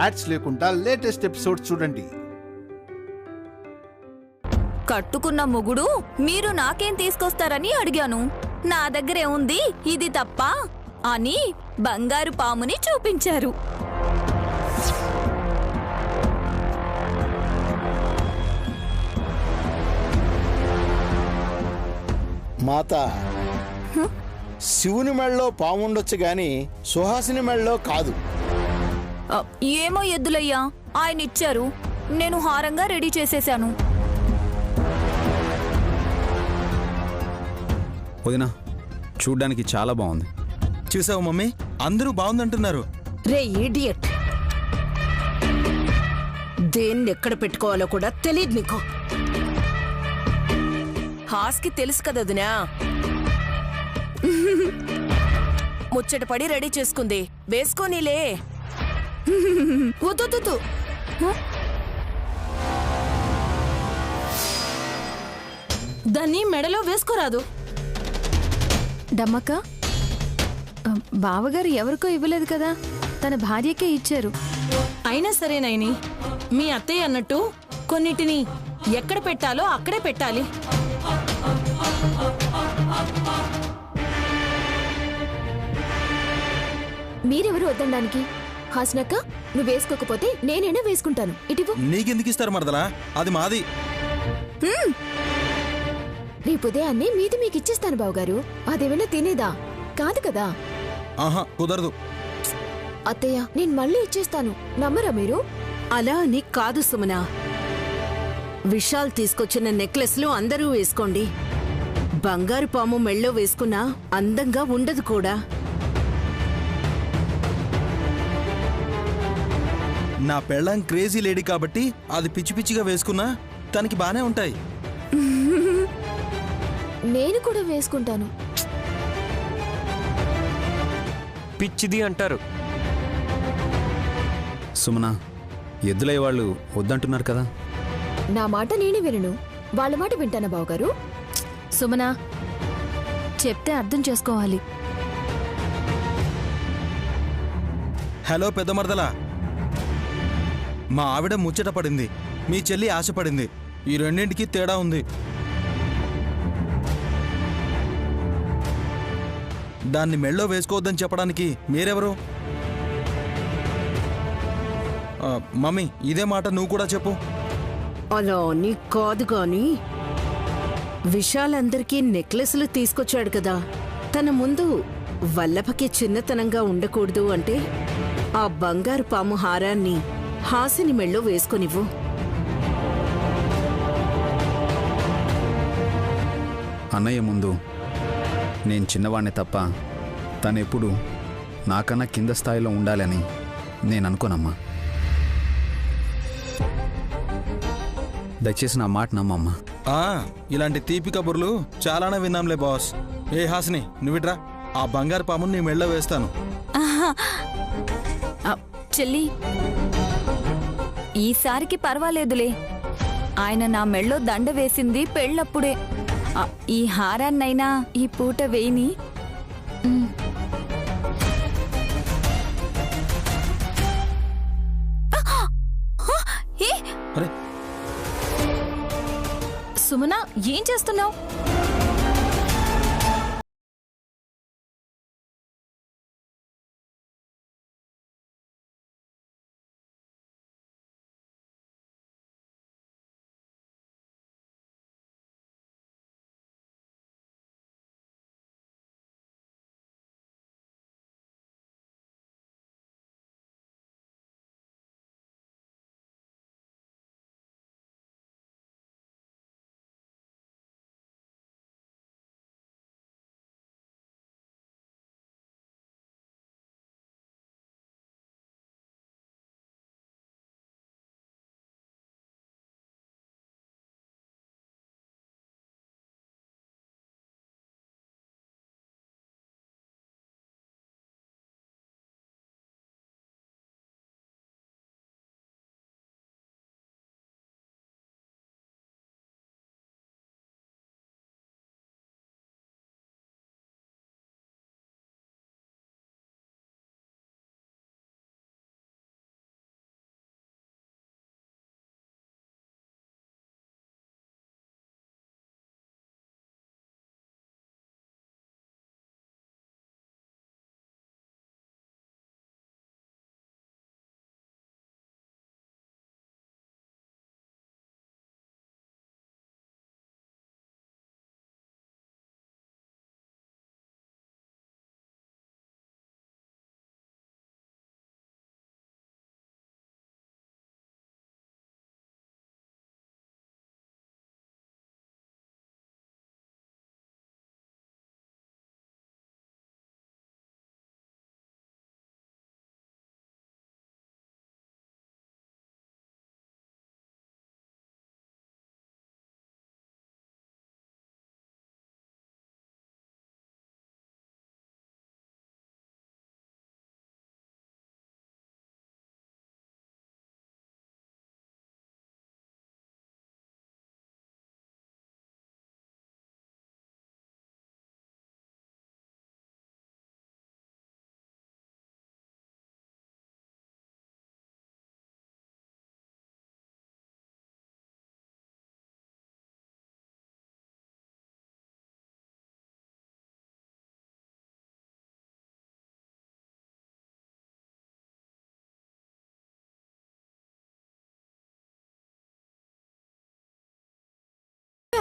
Ads లేకుండా latest episodes చూడండి. కట్టుకున్న మొగుడు మీరు నాకేం తీసుకొస్తారని అడిగాను. నా దగ్గరే ఉంది ఇది తప్ప అని బంగారు పాముని చూపించారు. మాత, శివుని మెళ్ళలో పాముండొచ్చు గాని సుహాసిని మెళ్ళలో కాదు. ఏమో ఎద్దులయ్యా, ఆయన ఇచ్చారు, నేను హారంగా రెడీ చేసేశాను. వదినా, చూడ్డానికి చాలా బాగుంది. చూసావు మమ్మీ, అందరూ బాగుందంటున్నారు. రే ఈడియట్, దేన్ని ఎక్కడ పెట్టుకోవాలో కూడా తెలియదు నీకు. హాస్కి తెలుసు కదా వదినా, ముచ్చట పడి రెడీ చేసుకుంది, వేసుకోనీలే. వద్దు, దాన్ని మెడలో వేసుకోరాదు. డమ్మక్క, బావగారు ఎవరికో ఇవ్వలేదు కదా, తన భార్యకే ఇచ్చారు. అయినా సరే నైని, మీ అత్తయ్య అన్నట్టు కొన్నిటిని ఎక్కడ పెట్టాలో అక్కడే పెట్టాలి. మీరెవరు వద్దడానికి? హాసనక్క, నువ్వు వేసుకోకపోతే నేనైనా వేసుకుంటాను. ఇటివు. నీకెందుకు ఇస్తారు మరదలా, అది మాది. రేపు ఉదయాన్నే మీది మీకు ఇచ్చేస్తాను బావగారు. అదేమైనా తినేదా కాదు కదా? ఆహా, కుదరదు. అత్తయ్య, నేను మళ్ళీ ఇచ్చేస్తాను, నమ్మరా మీరు? అలా అని కాదు సుమనా, విశాల్ తీసుకొచ్చిన నెక్లెస్లు అందరూ వేసుకోండి. బంగారు పాము మెళ్ళో వేసుకున్నా అందంగా ఉండదు కూడా. నా పెళ్ళాం క్రేజీ లేడీ కాబట్టి అది పిచ్చి పిచ్చిగా వేసుకున్నా తనకి బానే ఉంటాయి. నేను కూడా వేసుకుంటాను. పిచ్చిది అంటారు. సుమన, ఎద్దులయ్య వాళ్ళు వద్దంటున్నారు కదా. నా మాట నేనే వినను, వాళ్ళ మాట వింటానా బావగారు? సుమనా, చెప్తే అర్థం చేసుకోవాలి. హలో పెద్ద మరదలా, మా ఆవిడ ముచ్చట పడింది, మీ చెల్లి ఆశపడింది. ఈ రెండింటికి తేడా ఉంది. దాన్ని మెళ్ళో వేసుకోవద్దని చెప్పడానికి మీరెవరు? మమ్మీ, ఇదే మాట నువ్వు కూడా చెప్పు. అలా అని కాదు గాని, విశాల్ అందరికీ నెక్లెస్లు తీసుకొచ్చాడు కదా, తన ముందు వల్లభకి చిన్నతనంగా ఉండకూడదు అంటే ఆ బంగారు పాము హారాన్ని హాసిని మెళ్ళో వేసుకొనివ్వు. అన్నయ్య ముందు నేను చిన్నవాణ్ణి తప్ప తనెప్పుడు నాకన్నా కింద స్థాయిలో ఉండాలని నేను అనుకోనమ్మా. దయచేసి నా మాట నమ్మమ్మా. ఇలాంటి తీపి కబుర్లు చాలానే విన్నాంలే బాస్. ఏ హాసిని, నువ్విడ్రా, ఆ బంగారు పాముని నీ మెళ్ళో వేస్తాను. చెల్లి, ఈసారికి పర్వాలేదులే. ఆయన నా మెళ్ళో దండ వేసింది పెళ్ళప్పుడే. ఈ హారాన్నైనా ఈ పూట వేయిని. సుమనా, ఏం చేస్తున్నావు?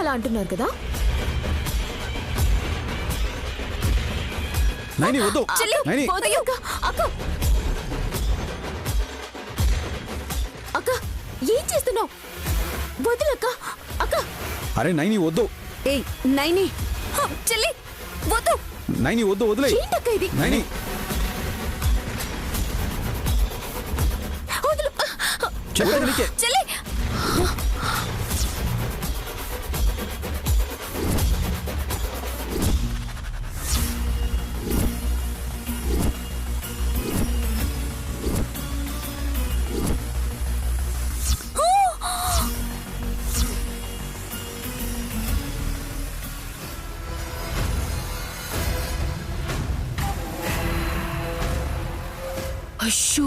అలా అంటున్నారు కదా? నైని వద్దు. చెల్లి, నైని వదలు. అక్క అక్క ఏం చేస్తున్నావు? వదిలక్క. అక్క అరే నైని వద్దు. ఏయ్ నైని, చెల్లి వద్దు. నైని వద్దు, వదిలే. ఏంటక్క ఇది? నైని వదులు. చెప్పేది నీకే. చెల్లి అయ్యో,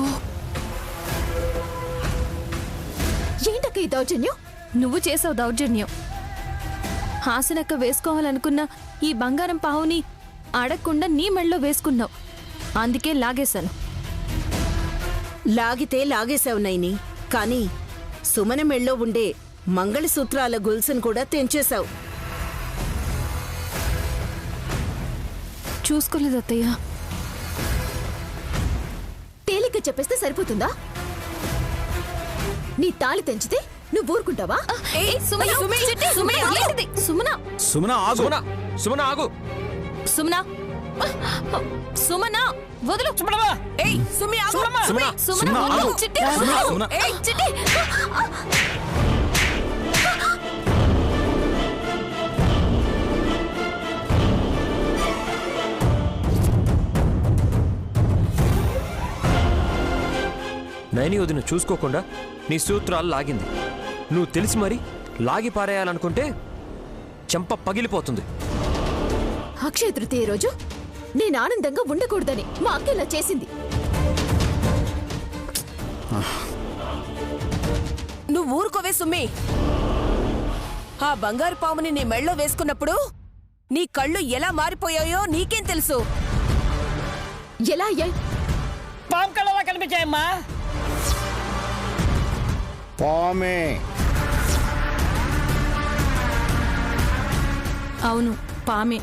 ఏంటక్క ఈ దౌర్జన్యం? నువ్వు చేసావు దౌర్జన్యం. హాసనక్క వేసుకోవాలనుకున్న ఈ బంగారం పావుని అడగకుండా నీ మెళ్ళో వేసుకున్నావు. అందుకే లాగేశాను. లాగితే లాగేశావు నైని, కానీ సుమన మెళ్ళో ఉండే మంగళసూత్రాల గొలుసును కూడా తెంచేశావు. చూసుకోలేదు అత్తయ్య. తేలిక చెప్పేస్తే సరిపోతుందా? నీ తాళి తెంచితే నువ్వు ఊరుకుంటావా? సుమన సుమన ఆగు. సుమన ఆగు. సుమన సుమన వదులు. ఏయ్ సుమి ఆగు. సుమన సుమన ఆగు. చిట్టి. సుమన. ఏయ్, చిట్టి. నైని వదిన చూసుకోకుండా నీ సూత్రాలు లాగింది. నువ్వు తెలిసి మరి లాగి పారేయాలనుకుంటే చెంప పగిలిపోతుంది. అక్షయ తృతీయ రోజు నేను ఆనందంగా ఉండకూడదని మా అక్క ఇలా చేసింది. నువ్వు ఊరుకోవే సుమి. ఆ బంగారు పాముని నీ మెళ్ళో వేసుకున్నప్పుడు నీ కళ్ళు ఎలా మారిపోయాయో నీకేం తెలుసు? ఎలా అయ్యాయి? పాము కళ్ళలా కనిపించాయమ్మా. పామే. అవును, పామే.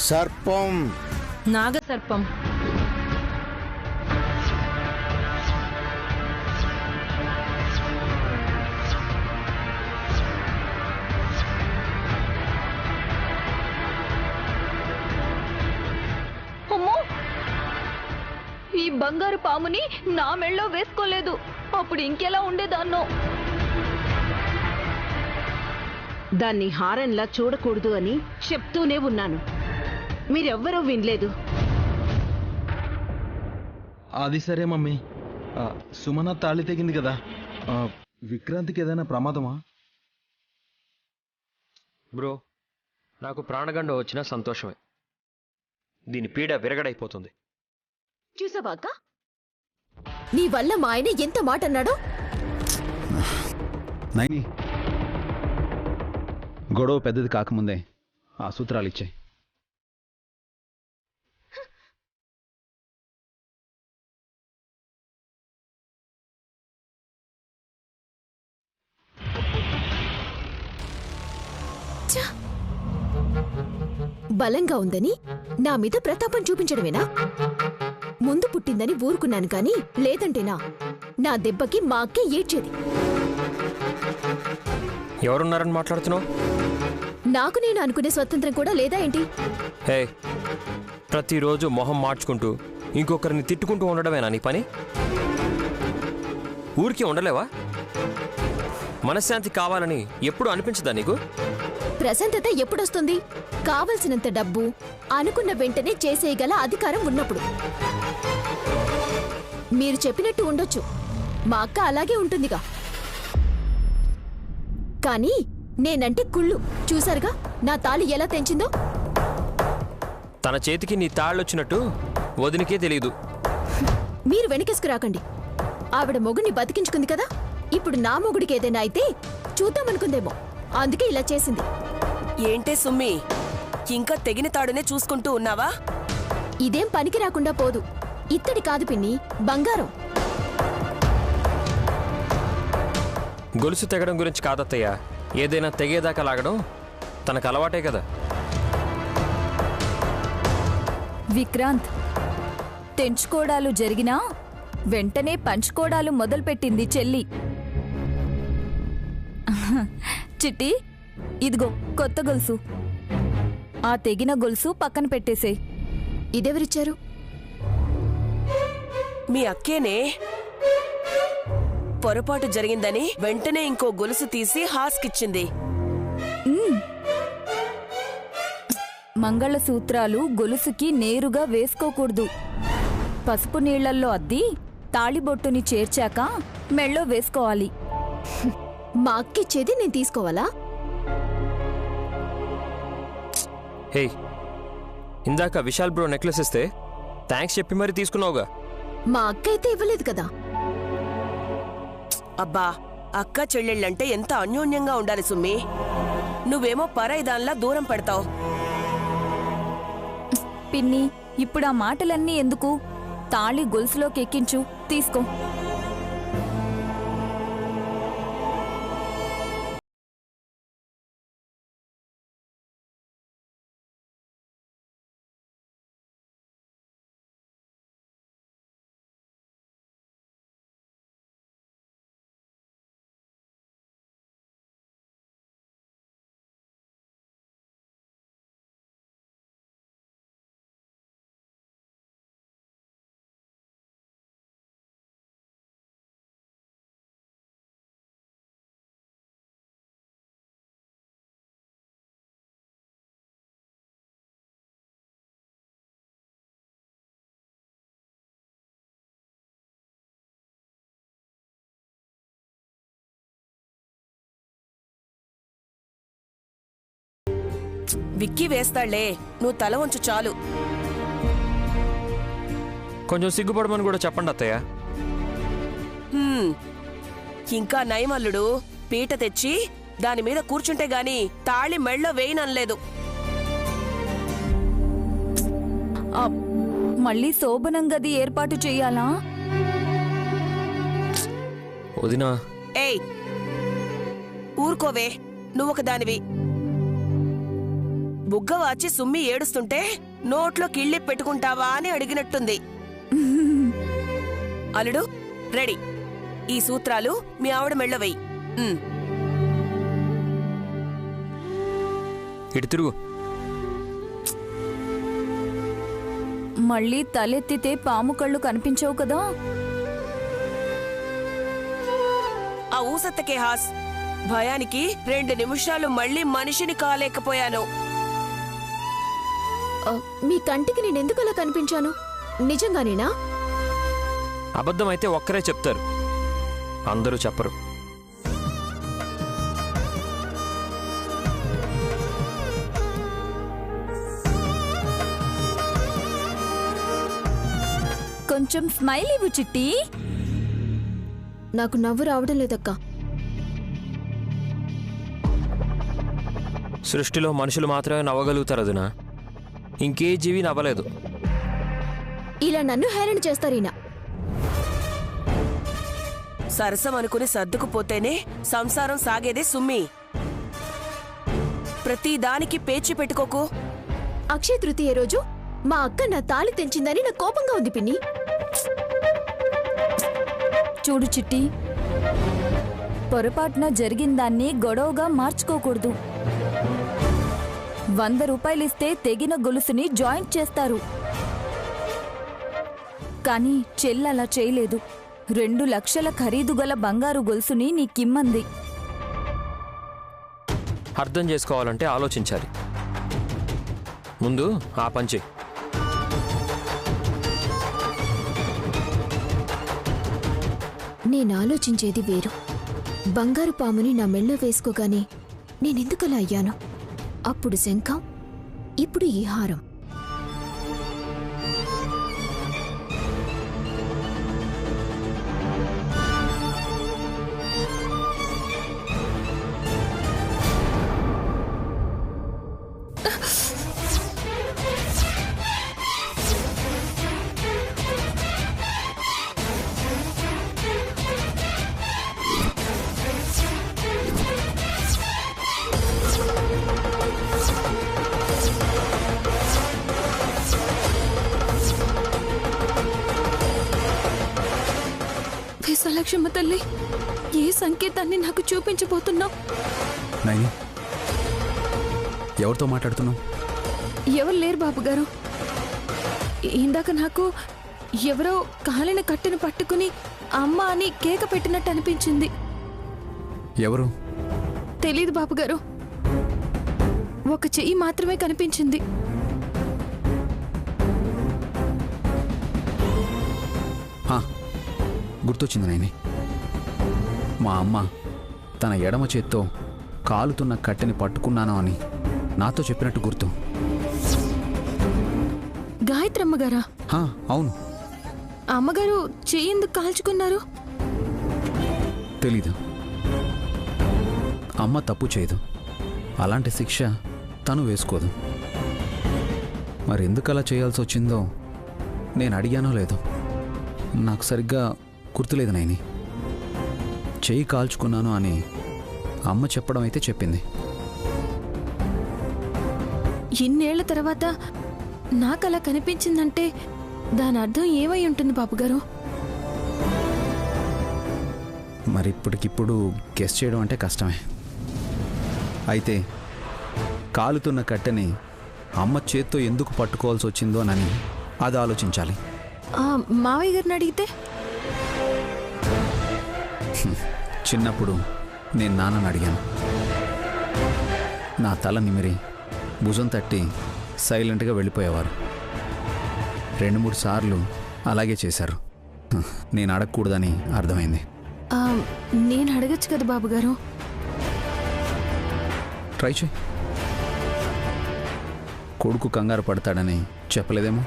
సర్పం. నాగసర్పం. అమ్మో, ఈ బంగారు పాముని నా మెళ్ళో వేసుకోలేదు. అప్పుడు ఇంకెలా ఉండేదాన్నో. దాన్ని హారంలా చూడకూడదు అని చెప్తూనే ఉన్నాను, మీరెవ్వరూ వినలేదు. అది సరే మమ్మీ, సుమన తాళి తెగింది కదా, విక్రాంతికి ఏదైనా ప్రమాదమా? బ్రో, నాకు ప్రాణగండం వచ్చినా సంతోషమే. దీని పీడ విరగడైపోతుంది. చూసావా అక్క, నీ వల్ల మా ఆయన ఎంత మాట అన్నాడో. నైని గొడవ పెద్దది కాకముందే ఆ సూత్రాలు ఇచ్చాయి. బలంగా ఉందని నా మీద ప్రతాపం చూపించడమేనా? ముందు పుట్టిందని ఊరుకున్నాను కాని లేదంటేనా నా దెబ్బకి మా అక్కే ఏడ్చేది. ఎవరున్నారని మాట్లాడుతున్నావు? నాకు నేను అనుకునే స్వతంత్రం కూడా లేదా ఏంటి? హే, ప్రతిరోజు మొహం మార్చుకుంటూ ఇంకొకరిని తిట్టుకుంటూ ఉండడమేనా నీ పని? ఊరికే ఉండలేవా? మనశ్శాంతి కావాలని ఎప్పుడు అనిపించదా నీకు? ప్రశాంతత ఎప్పుడొస్తుంది? కావలసినంత డబ్బు అనుకున్న వెంటనే చేసేయగల అధికారం ఉన్నప్పుడు. మీరు చెప్పినట్టు ఉండొచ్చు, మా అక్క అలాగే ఉంటుందిగా. కానీ నేనంటే కుళ్ళు. చూసారుగా నా తాళి ఎలా తెంచిందో. తన చేతికి నీ తాళ్ళొచ్చినట్టు వదినికే తెలీదు. మీరు వెనకేసుకురాకండి. ఆవిడ మొగుడిని బతికించుకుంది కదా, ఇప్పుడు నా మొగుడికి ఏదైనా అయితే చూద్దామనుకుందేమో, అందుకే ఇలా చేసింది. ఏంటే సుమ్మి, ఇంకా తెగిన తాడునే చూసుకుంటూ ఉన్నావా? ఇదేం పనికి రాకుండా పోదు. ఇత్తడి కాదు పిన్ని, బంగారం. గొలుసు తెగడం గురించి కాదత్తయ్య, ఏదైనా తెగేదాకా లాగడం తనకు అలవాటే కదా. విక్రాంత్, తెంచుకోడాలు జరిగినా వెంటనే పంచుకోడాలు మొదలుపెట్టింది చెల్లి. చిట్టి, ఇదిగో కొత్త గొలుసు. ఆ తెగిన గొలుసు పక్కన పెట్టేసే. ఇదెవరిచ్చారు? మీ అక్కేనే. పొరపాటు జరిగిందని వెంటనే ఇంకో గొలుసు తీసి హాస్కిచ్చింది. మంగళసూత్రాలు గొలుసుకి నేరుగా వేసుకోకూడదు. పసుపు నీళ్లల్లో అద్ది తాళిబొట్టుని చేర్చాక మెళ్ళో వేసుకోవాలి. మా అక్కిచ్చేది నేను తీసుకోవాలా? హే, ఇందాక విశాల్ బ్రో నెక్లెస్ ఇస్తే థ్యాంక్స్ చెప్పి మరి తీసుకున్నావుగా. మా అక్క అయితే ఇవ్వలేదు కదా. అబ్బా, అక్క చెల్లెళ్ళంటే ఎంత అన్యోన్యంగా ఉండాలి సుమ్మి. నువ్వేమో పరాయిదాన్లా దూరం పెడతావు. పిన్ని, ఇప్పుడు ఆ మాటలన్నీ ఎందుకు? తాళి గొలుసులోకి ఎక్కించు, తీసుకో. విక్కీ వేస్తాళ్లే, నువ్వు తల వంచు చాలు. కొంచెం సిగ్గుపడమని కూడా చెప్పండి అత్తయ్య. ఇంకా నయమల్లుడు పీట తెచ్చి దానిమీద కూర్చుంటే గాని తాళి మెళ్ళో వేయననలేదు. మళ్ళీ శోభనం గది ఏర్పాటు చెయ్యాలా? వదినా. ఏయ్, ఊరుకోవే, నువ్వొక దానివి. బుగ్గవాచి సుమ్మి ఏడుస్తుంటే నోట్లో కిళ్ళి పెట్టుకుంటావా అని అడిగినట్టుంది. అల్లుడు రెడీ. ఈ సూత్రాలు మీ ఆవిడ మెళ్ళ వెయ్యి. ఇటు తిరుగు. మళ్ళీ తలెత్తితే పాము కళ్ళు కనిపించవు కదా. ఆ ఊసత్తకే హాస్. భయానికి 2 నిమిషాలు మళ్ళీ మనిషిని కాలేకపోయాను. మీ కంటికి నేనెందుకు అలా కనిపించాను? నిజంగానేనా? అబద్ధమైతే ఒక్కరే చెప్తారు, అందరూ చెప్పరు. కొంచెం స్మైల్ ఇవ్వు చిట్టి. నాకు నవ్వు రావడం లేదక్కా. సృష్టిలో మనుషులు మాత్రమే నవ్వగలుగుతారు అదునా, ఇంకే జీవి నవ్వలేదు. ఇలా నన్ను హేళన చేస్తారీనా? సరసం అనుకుని సర్దుకుపోతేనే సంసారం సాగేదే సుమ్మి. ప్రతి దానికి పేచి పెట్టుకోకు. అక్షయ తృతీయ రోజు మా అక్క నా తాళి తెంచిందని నాకు కోపంగా ఉంది పిన్ని. చూడు చిట్టి, పొరపాటున జరిగిందాన్ని గొడవగా మార్చుకోకూడదు. 100 రూపాయలిస్తే తెగిన గొలుసుని జాయింట్ చేస్తారు. కానీ చెల్లలా చేయలేదు. 2 లక్షల ఖరీదు గల బంగారు గొలుసుని నీకిమ్మంది. అర్థం చేసుకోవాలంటే ఆలోచించాలి. ముందు ఆ పంచి. నేను ఆలోచించేది వేరు. బంగారు పాముని నా మెళ్ళో వేసుకోగానే నేనెందుకలా అయ్యాను? అప్పుడు శంఖం, ఇప్పుడు ఈ హారం. విశాలక్షమ్మ తల్లి, ఏ సంకేతాన్ని నాకు చూపించబోతున్నావు? నైని, ఎవరితో మాట్లాడుతున్నావు? ఎవరు లేరు బాబుగారు. ఇందాక నాకు ఎవరో కాలిన కట్టెను పట్టుకుని అమ్మ అని కేక పెట్టినట్టు అనిపించింది. ఎవరు? తెలీదు బాబుగారు, ఒక చెయ్యి మాత్రమే కనిపించింది. గుర్తొచ్చింది నైని. మా అమ్మ తన ఎడమ చేత్తో కాలుతున్న కట్టెని పట్టుకున్నాను అని నాతో చెప్పినట్టు గుర్తు. గాయత్రమ్మ గారా? అవును. అమ్మగారు చెయ్యి ఎందుకు కాల్చుకున్నారు? తెలీదు. అమ్మ తప్పు చేయదు, అలాంటి శిక్ష తను వేసుకోదు. మరెందుకు అలా చేయాల్సి వచ్చిందో నేను అడిగానో లేదో నాకు సరిగ్గా గుర్తులేదు నైని. చెయ్యి కాల్చుకున్నాను అని అమ్మ చెప్పడం అయితే చెప్పింది. ఇన్నేళ్ల తర్వాత నాకు అలా కనిపించిందంటే దాని అర్థం ఏమై ఉంటుంది బాబుగారు? మరి ఇప్పటికిప్పుడు గెస్ చేయడం అంటే కష్టమే. అయితే కాలుతున్న కట్టెని అమ్మ చేత్తో ఎందుకు పట్టుకోవాల్సి వచ్చిందోనని అది ఆలోచించాలి. మావయ్య గారిని అడిగితే? చిన్నప్పుడు నేను నాన్నని అడిగాను. నా తల నిమిరి భుజం తట్టి సైలెంట్గా వెళ్ళిపోయేవారు. 2-3 సార్లు అలాగే చేశారు. నేను అడగకూడదని అర్థమైంది. నేను అడగచ్చు కదా బాబుగారు? ట్రై చేయి. కొడుకు కంగారు పడతాడని చెప్పలేదేమో,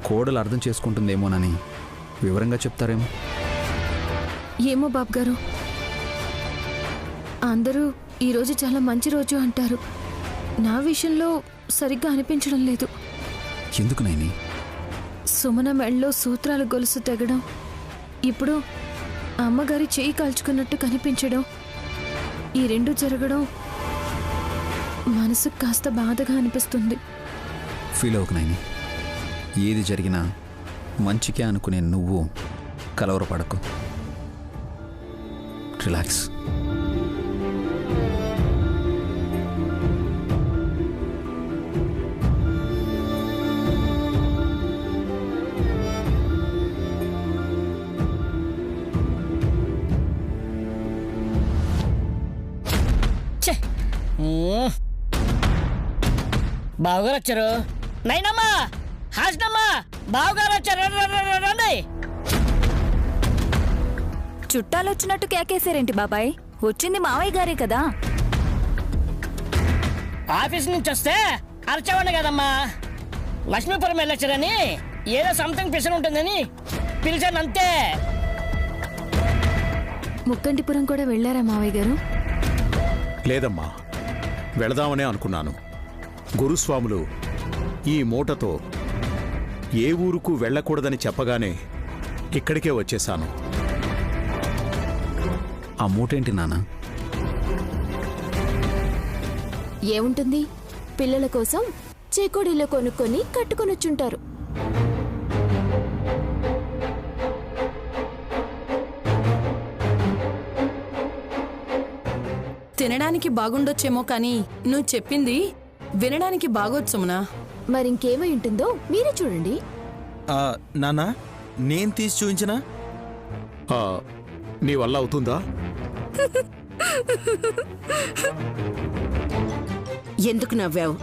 కోడలు అర్థం చేసుకుంటుందేమోనని వివరంగా చెప్తారేమో. ఏమో బాబుగారు, అందరూ ఈరోజు చాలా మంచి రోజు అంటారు. నా విషయంలో సరిగ్గా అనిపించడం లేదు. ఎందుకు నైని? సుమన మెళ్ళలో సూత్రాల గొలుసు తెగడం, ఇప్పుడు అమ్మగారి చేయి కాల్చుకున్నట్టు కనిపించడం, ఈ రెండు జరగడం మనసుకు కాస్త బాధగా అనిపిస్తుంది. ఫీల్ అవ్వకు నైని. ఏది జరిగినా మంచికే అనుకునే నువ్వు కలవరపడకు. రిలాక్స్. బావగారు వచ్చారు. నైనమ్మా, హాస్నమ్మా, బావగారు వచ్చారు. రండి. చుట్టాలు వచ్చినట్టు కేకేశారేంటి బాబాయ్? వచ్చింది మావయ్య గారే కదా. ఆఫీస్ నుంచి వస్తే అరచవండి కదమ్మా. లక్ష్మీపురం వెళ్ళొచ్చారని ఏదో సంథింగ్ పిసన్ ఉంటుందని పిలిచాను అంతే. ముక్కంటిపురం కూడా వెళ్ళారా మావయ్య గారు? లేదమ్మా, వెళదామనే అనుకున్నాను. గురుస్వాములు ఈ మూటతో ఏ ఊరుకు వెళ్ళకూడదని చెప్పగానే ఇక్కడికే వచ్చేశాను. ఆ మూటేంటి నాన్న? ఏముంటుంది, పిల్లల కోసం చేకోడీలో కొనుక్కొని కట్టుకొనొచ్చుంటారు. తినడానికి బాగుండొచ్చేమో కానీ నువ్వు చెప్పింది వినడానికి బాగోచ్చు సుమనా. మరింకేమై ఉంటుందో మీరే చూడండి. నాన్నా, నేను తీసి చూపించినా నీ వల్ల అవుతుందా? ఎందుకు నవ్వావు?